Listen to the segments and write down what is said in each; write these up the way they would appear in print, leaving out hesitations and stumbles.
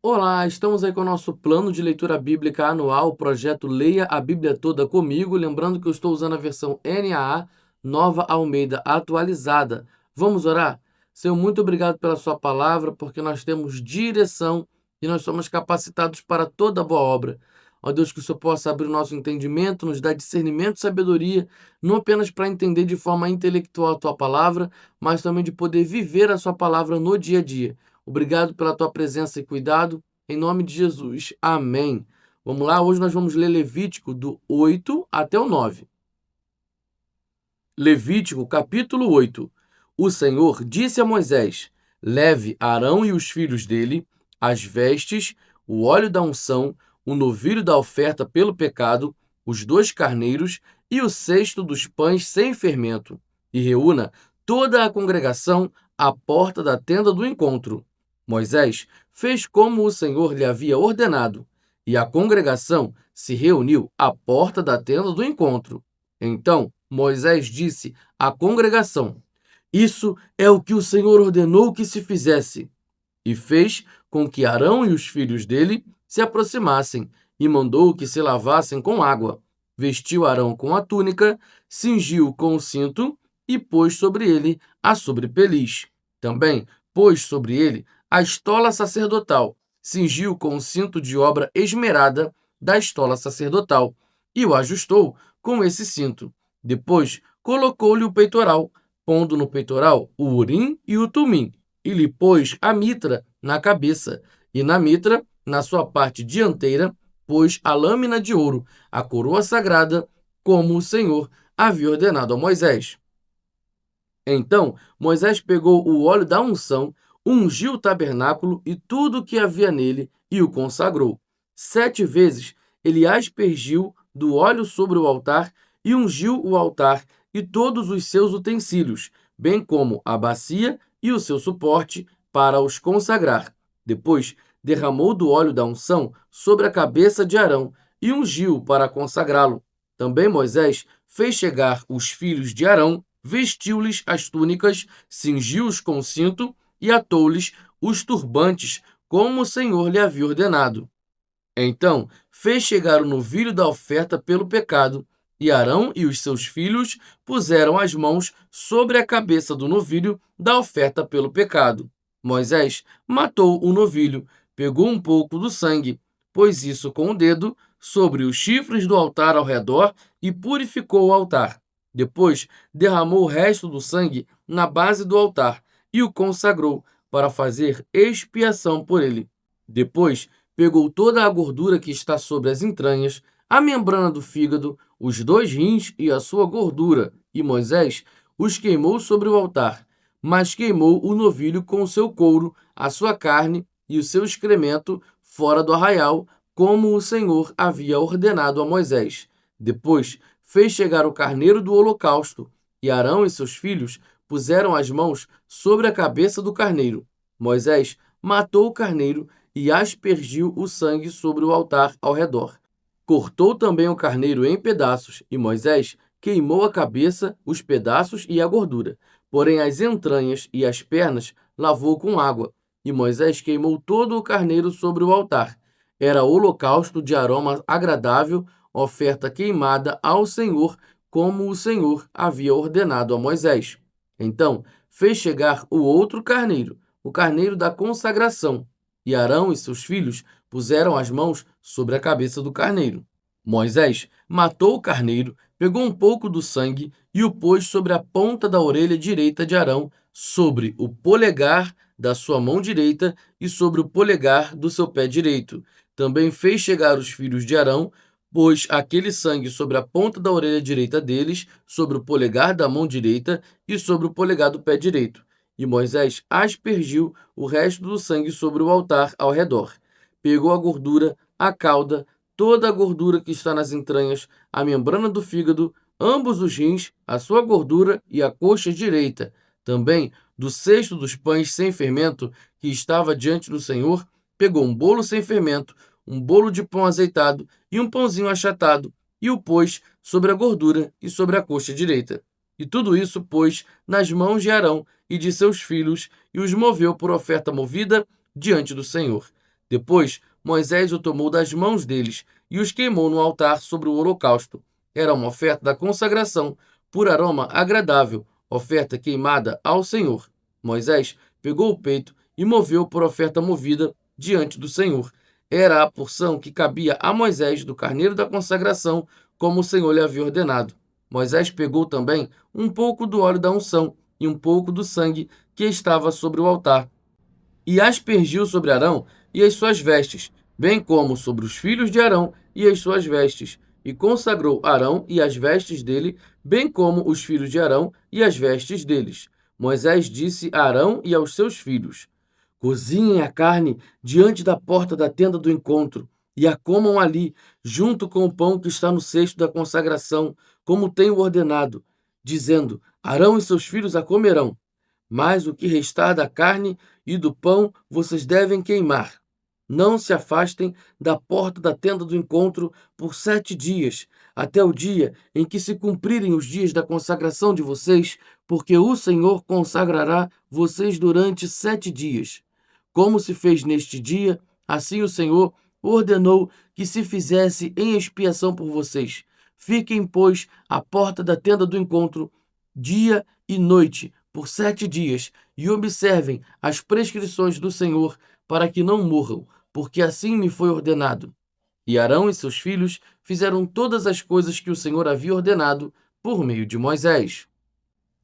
Olá, estamos aí com o nosso plano de leitura bíblica anual, o projeto Leia a Bíblia Toda Comigo. Lembrando que eu estou usando a versão NAA, Nova Almeida Atualizada. Vamos orar? Senhor, muito obrigado pela sua palavra, porque nós temos direção e nós somos capacitados para toda boa obra. Ó Deus, que o Senhor possa abrir o nosso entendimento, nos dar discernimento e sabedoria, não apenas para entender de forma intelectual a tua palavra, mas também de poder viver a sua palavra no dia a dia. Obrigado pela tua presença e cuidado. Em nome de Jesus. Amém. Vamos lá, hoje nós vamos ler Levítico do 8 até o 9. Levítico, capítulo 8. O Senhor disse a Moisés: Leve Arão e os filhos dele, as vestes, o óleo da unção, o novilho da oferta pelo pecado, os 2 carneiros e o cesto dos pães sem fermento, e reúna toda a congregação à porta da tenda do encontro. Moisés fez como o Senhor lhe havia ordenado, e a congregação se reuniu à porta da tenda do encontro. Então Moisés disse à congregação: Isso é o que o Senhor ordenou que se fizesse. E fez com que Arão e os filhos dele se aproximassem, e mandou que se lavassem com água. Vestiu Arão com a túnica, cingiu com o cinto e pôs sobre ele a sobrepeliz. Também pôs sobre ele a estola sacerdotal, cingiu com o cinto de obra esmerada da estola sacerdotal e o ajustou com esse cinto. Depois colocou-lhe o peitoral, pondo no peitoral o urim e o tumim, e lhe pôs a mitra na cabeça, e na mitra, na sua parte dianteira, pôs a lâmina de ouro, a coroa sagrada, como o Senhor havia ordenado a Moisés. Então Moisés pegou o óleo da unção, ungiu o tabernáculo e tudo o que havia nele, e o consagrou. 7 vezes ele aspergiu do óleo sobre o altar e ungiu o altar e todos os seus utensílios, bem como a bacia e o seu suporte, para os consagrar. Depois derramou do óleo da unção sobre a cabeça de Arão e ungiu para consagrá-lo. Também Moisés fez chegar os filhos de Arão, vestiu-lhes as túnicas, cingiu-os com cinto e atou-lhes os turbantes, como o Senhor lhe havia ordenado. Então fez chegar o novilho da oferta pelo pecado, e Arão e os seus filhos puseram as mãos sobre a cabeça do novilho da oferta pelo pecado. Moisés matou o novilho, pegou um pouco do sangue, pôs isso com o dedo sobre os chifres do altar ao redor e purificou o altar. Depois derramou o resto do sangue na base do altar e o consagrou para fazer expiação por ele. Depois pegou toda a gordura que está sobre as entranhas, a membrana do fígado, os 2 rins e a sua gordura, e Moisés os queimou sobre o altar, mas queimou o novilho com o seu couro, a sua carne e o seu excremento fora do arraial, como o Senhor havia ordenado a Moisés. Depois fez chegar o carneiro do holocausto, e Arão e seus filhos puseram as mãos sobre a cabeça do carneiro. Moisés matou o carneiro e aspergiu o sangue sobre o altar ao redor. Cortou também o carneiro em pedaços, e Moisés queimou a cabeça, os pedaços e a gordura. Porém, as entranhas e as pernas lavou com água, e Moisés queimou todo o carneiro sobre o altar. Era holocausto de aroma agradável, oferta queimada ao Senhor, como o Senhor havia ordenado a Moisés. Então fez chegar o outro carneiro, o carneiro da consagração, e Arão e seus filhos puseram as mãos sobre a cabeça do carneiro. Moisés matou o carneiro, pegou um pouco do sangue e o pôs sobre a ponta da orelha direita de Arão, sobre o polegar da sua mão direita e sobre o polegar do seu pé direito. Também fez chegar os filhos de Arão, pôs aquele sangue sobre a ponta da orelha direita deles, sobre o polegar da mão direita e sobre o polegar do pé direito. E Moisés aspergiu o resto do sangue sobre o altar ao redor. Pegou a gordura, a cauda, toda a gordura que está nas entranhas, a membrana do fígado, ambos os rins, a sua gordura e a coxa direita. Também do cesto dos pães sem fermento que estava diante do Senhor, pegou um bolo sem fermento, um bolo de pão azeitado e um pãozinho achatado, e o pôs sobre a gordura e sobre a coxa direita. E tudo isso pôs nas mãos de Arão e de seus filhos, e os moveu por oferta movida diante do Senhor. Depois, Moisés o tomou das mãos deles e os queimou no altar sobre o holocausto. Era uma oferta da consagração, por aroma agradável, oferta queimada ao Senhor. Moisés pegou o peito e moveu por oferta movida diante do Senhor. Era a porção que cabia a Moisés do carneiro da consagração, como o Senhor lhe havia ordenado. Moisés pegou também um pouco do óleo da unção e um pouco do sangue que estava sobre o altar e aspergiu sobre Arão e as suas vestes, bem como sobre os filhos de Arão e as suas vestes, e consagrou Arão e as vestes dele, bem como os filhos de Arão e as vestes deles. Moisés disse a Arão e aos seus filhos: Cozinhem a carne diante da porta da tenda do encontro, e a comam ali, junto com o pão que está no cesto da consagração, como tenho ordenado, dizendo: Arão e seus filhos a comerão. Mas o que restar da carne e do pão vocês devem queimar. Não se afastem da porta da tenda do encontro por 7 dias, até o dia em que se cumprirem os dias da consagração de vocês, porque o Senhor consagrará vocês durante 7 dias. Como se fez neste dia, assim o Senhor ordenou que se fizesse em expiação por vocês. Fiquem, pois, à porta da tenda do encontro, dia e noite, por 7 dias, e observem as prescrições do Senhor, para que não morram, porque assim me foi ordenado. E Arão e seus filhos fizeram todas as coisas que o Senhor havia ordenado por meio de Moisés.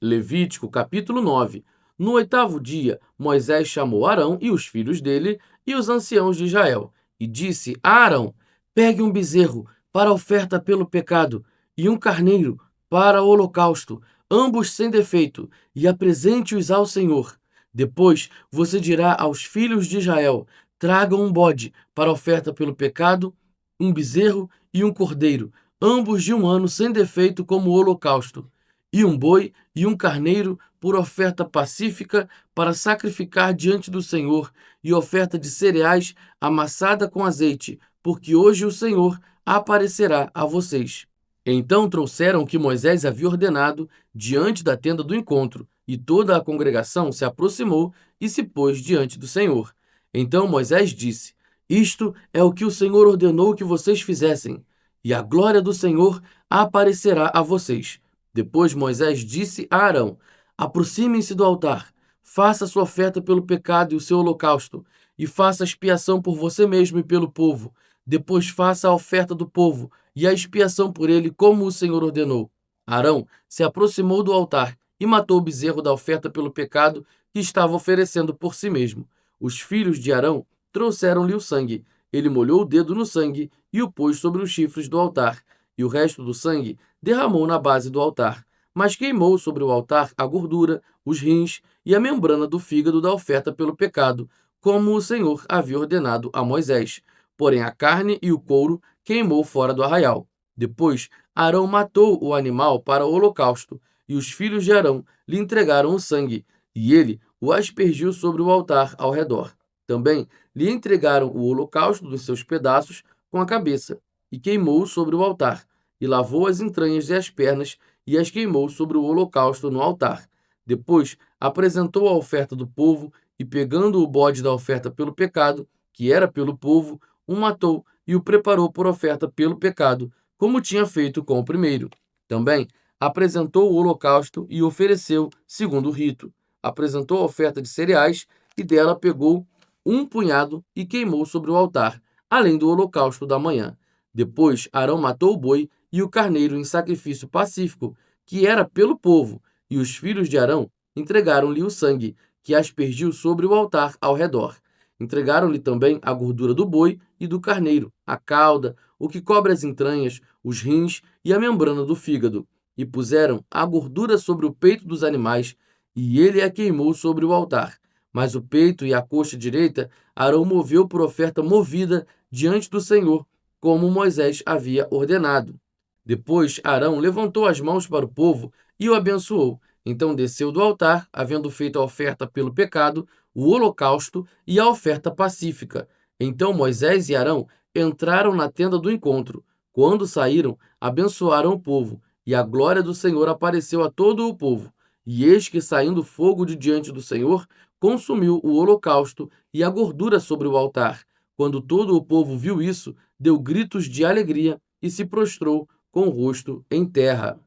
Levítico capítulo 9. No 8º dia, Moisés chamou Arão e os filhos dele e os anciãos de Israel, e disse a Arão: Pegue um bezerro para a oferta pelo pecado e um carneiro para o holocausto, ambos sem defeito, e apresente-os ao Senhor. Depois você dirá aos filhos de Israel: Tragam um bode para a oferta pelo pecado, um bezerro e um cordeiro, ambos de um ano sem defeito como holocausto, e um boi e um carneiro por oferta pacífica para sacrificar diante do Senhor, e oferta de cereais amassada com azeite, porque hoje o Senhor aparecerá a vocês. Então trouxeram o que Moisés havia ordenado diante da tenda do encontro, e toda a congregação se aproximou e se pôs diante do Senhor. Então Moisés disse: Isto é o que o Senhor ordenou que vocês fizessem, e a glória do Senhor aparecerá a vocês. Depois Moisés disse a Arão: Aproximem-se do altar, faça sua oferta pelo pecado e o seu holocausto, e faça expiação por você mesmo e pelo povo. Depois faça a oferta do povo e a expiação por ele, como o Senhor ordenou. Arão se aproximou do altar e matou o bezerro da oferta pelo pecado que estava oferecendo por si mesmo. Os filhos de Arão trouxeram-lhe o sangue. Ele molhou o dedo no sangue e o pôs sobre os chifres do altar, e o resto do sangue derramou na base do altar, mas queimou sobre o altar a gordura, os rins e a membrana do fígado da oferta pelo pecado, como o Senhor havia ordenado a Moisés. Porém, a carne e o couro queimou fora do arraial. Depois, Arão matou o animal para o holocausto, e os filhos de Arão lhe entregaram o sangue, e ele o aspergiu sobre o altar ao redor. Também lhe entregaram o holocausto dos seus pedaços com a cabeça, e queimou sobre o altar, e lavou as entranhas e as pernas, e as queimou sobre o holocausto no altar. Depois apresentou a oferta do povo, e pegando o bode da oferta pelo pecado, que era pelo povo, o matou e o preparou por oferta pelo pecado, como tinha feito com o primeiro. Também apresentou o holocausto e ofereceu segundo o rito. Apresentou a oferta de cereais e dela pegou um punhado e queimou sobre o altar, além do holocausto da manhã. Depois Arão matou o boi e o carneiro em sacrifício pacífico, que era pelo povo, e os filhos de Arão entregaram-lhe o sangue, que aspergiu sobre o altar ao redor. Entregaram-lhe também a gordura do boi e do carneiro, a cauda, o que cobre as entranhas, os rins e a membrana do fígado, e puseram a gordura sobre o peito dos animais, e ele a queimou sobre o altar. Mas o peito e a coxa direita Arão moveu por oferta movida diante do Senhor, como Moisés havia ordenado. Depois Arão levantou as mãos para o povo e o abençoou. Então desceu do altar, havendo feito a oferta pelo pecado, o holocausto e a oferta pacífica. Então Moisés e Arão entraram na tenda do encontro. Quando saíram, abençoaram o povo, e a glória do Senhor apareceu a todo o povo. E eis que, saindo fogo de diante do Senhor, consumiu o holocausto e a gordura sobre o altar, Quando todo o povo viu isso, deu gritos de alegria e se prostrou com o rosto em terra.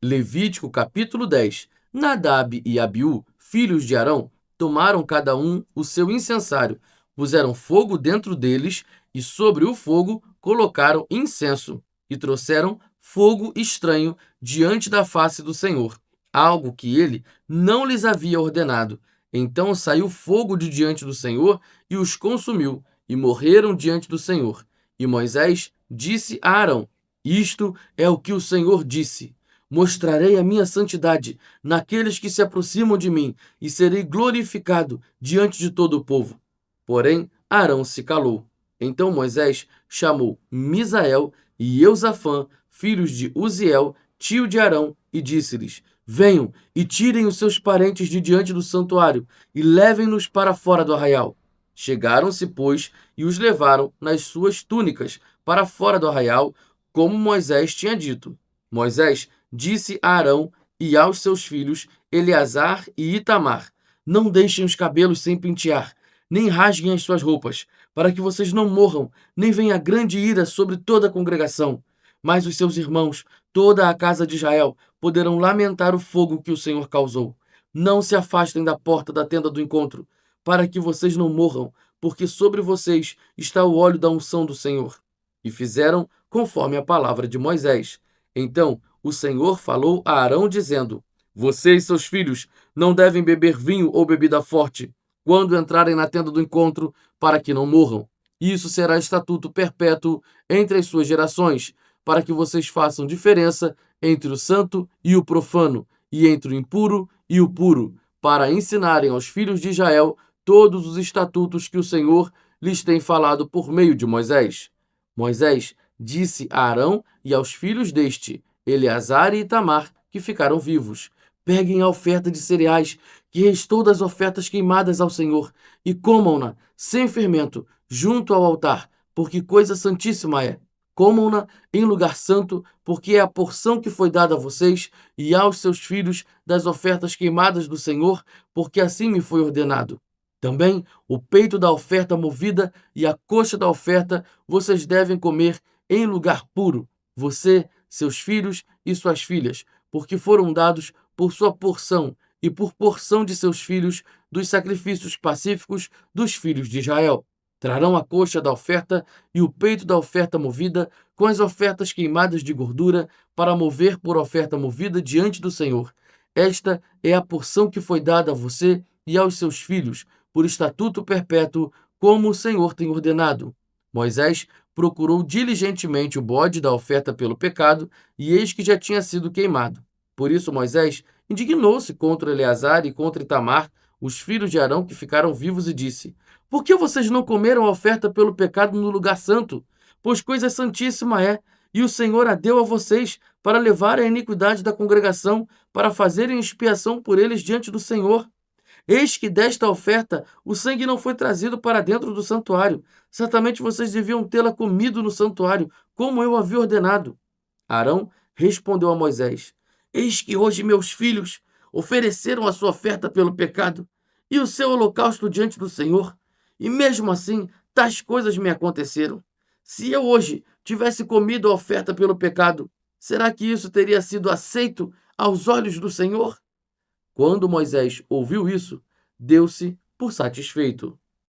Levítico capítulo 10. Nadab e Abiú, filhos de Arão, tomaram cada um o seu incensário, puseram fogo dentro deles e sobre o fogo colocaram incenso e trouxeram fogo estranho diante da face do Senhor, algo que ele não lhes havia ordenado. Então saiu fogo de diante do Senhor e os consumiu, e morreram diante do Senhor. E Moisés disse a Arão: Isto é o que o Senhor disse: Mostrarei a minha santidade naqueles que se aproximam de mim, e serei glorificado diante de todo o povo. Porém, Arão se calou. Então Moisés chamou Misael e Eusafã, filhos de Uziel, tio de Arão, e disse-lhes: Venham e tirem os seus parentes de diante do santuário e levem-nos para fora do arraial. Chegaram-se, pois, e os levaram nas suas túnicas para fora do arraial, como Moisés tinha dito. Moisés disse a Arão e aos seus filhos Eleazar e Itamar: Não deixem os cabelos sem pentear, nem rasguem as suas roupas, para que vocês não morram, nem venha grande ira sobre toda a congregação. Mas os seus irmãos, toda a casa de Israel, poderão lamentar o fogo que o Senhor causou. Não se afastem da porta da tenda do encontro, para que vocês não morram, porque sobre vocês está o óleo da unção do Senhor. E fizeram conforme a palavra de Moisés. Então o Senhor falou a Arão, dizendo: Você e seus filhos não devem beber vinho ou bebida forte quando entrarem na tenda do encontro, para que não morram. Isso será estatuto perpétuo entre as suas gerações, para que vocês façam diferença entre o santo e o profano, e entre o impuro e o puro, para ensinarem aos filhos de Israel todos os estatutos que o Senhor lhes tem falado por meio de Moisés. Moisés disse a Arão e aos filhos deste, Eleazar e Itamar, que ficaram vivos: Peguem a oferta de cereais que restou das ofertas queimadas ao Senhor e comam-na sem fermento junto ao altar, porque coisa santíssima é. Comam-na em lugar santo, porque é a porção que foi dada a vocês e aos seus filhos das ofertas queimadas do Senhor, porque assim me foi ordenado. Também o peito da oferta movida e a coxa da oferta vocês devem comer em lugar puro, você, seus filhos e suas filhas, porque foram dados por sua porção e por porção de seus filhos dos sacrifícios pacíficos dos filhos de Israel. Trarão a coxa da oferta e o peito da oferta movida com as ofertas queimadas de gordura para mover por oferta movida diante do Senhor. Esta é a porção que foi dada a você e aos seus filhos, por estatuto perpétuo, como o Senhor tem ordenado. Moisés procurou diligentemente o bode da oferta pelo pecado, e eis que já tinha sido queimado. Por isso Moisés indignou-se contra Eleazar e contra Itamar, os filhos de Arão que ficaram vivos, e disse: Por que vocês não comeram a oferta pelo pecado no lugar santo? Pois coisa santíssima é, e o Senhor a deu a vocês para levar a iniquidade da congregação, para fazerem expiação por eles diante do Senhor. Eis que desta oferta o sangue não foi trazido para dentro do santuário. Certamente vocês deviam tê-la comido no santuário, como eu havia ordenado. Arão respondeu a Moisés: Eis que hoje meus filhos ofereceram a sua oferta pelo pecado e o seu holocausto diante do Senhor, e mesmo assim tais coisas me aconteceram. Se eu hoje tivesse comido a oferta pelo pecado, será que isso teria sido aceito aos olhos do Senhor? Quando Moisés ouviu isso, deu-se por satisfeito.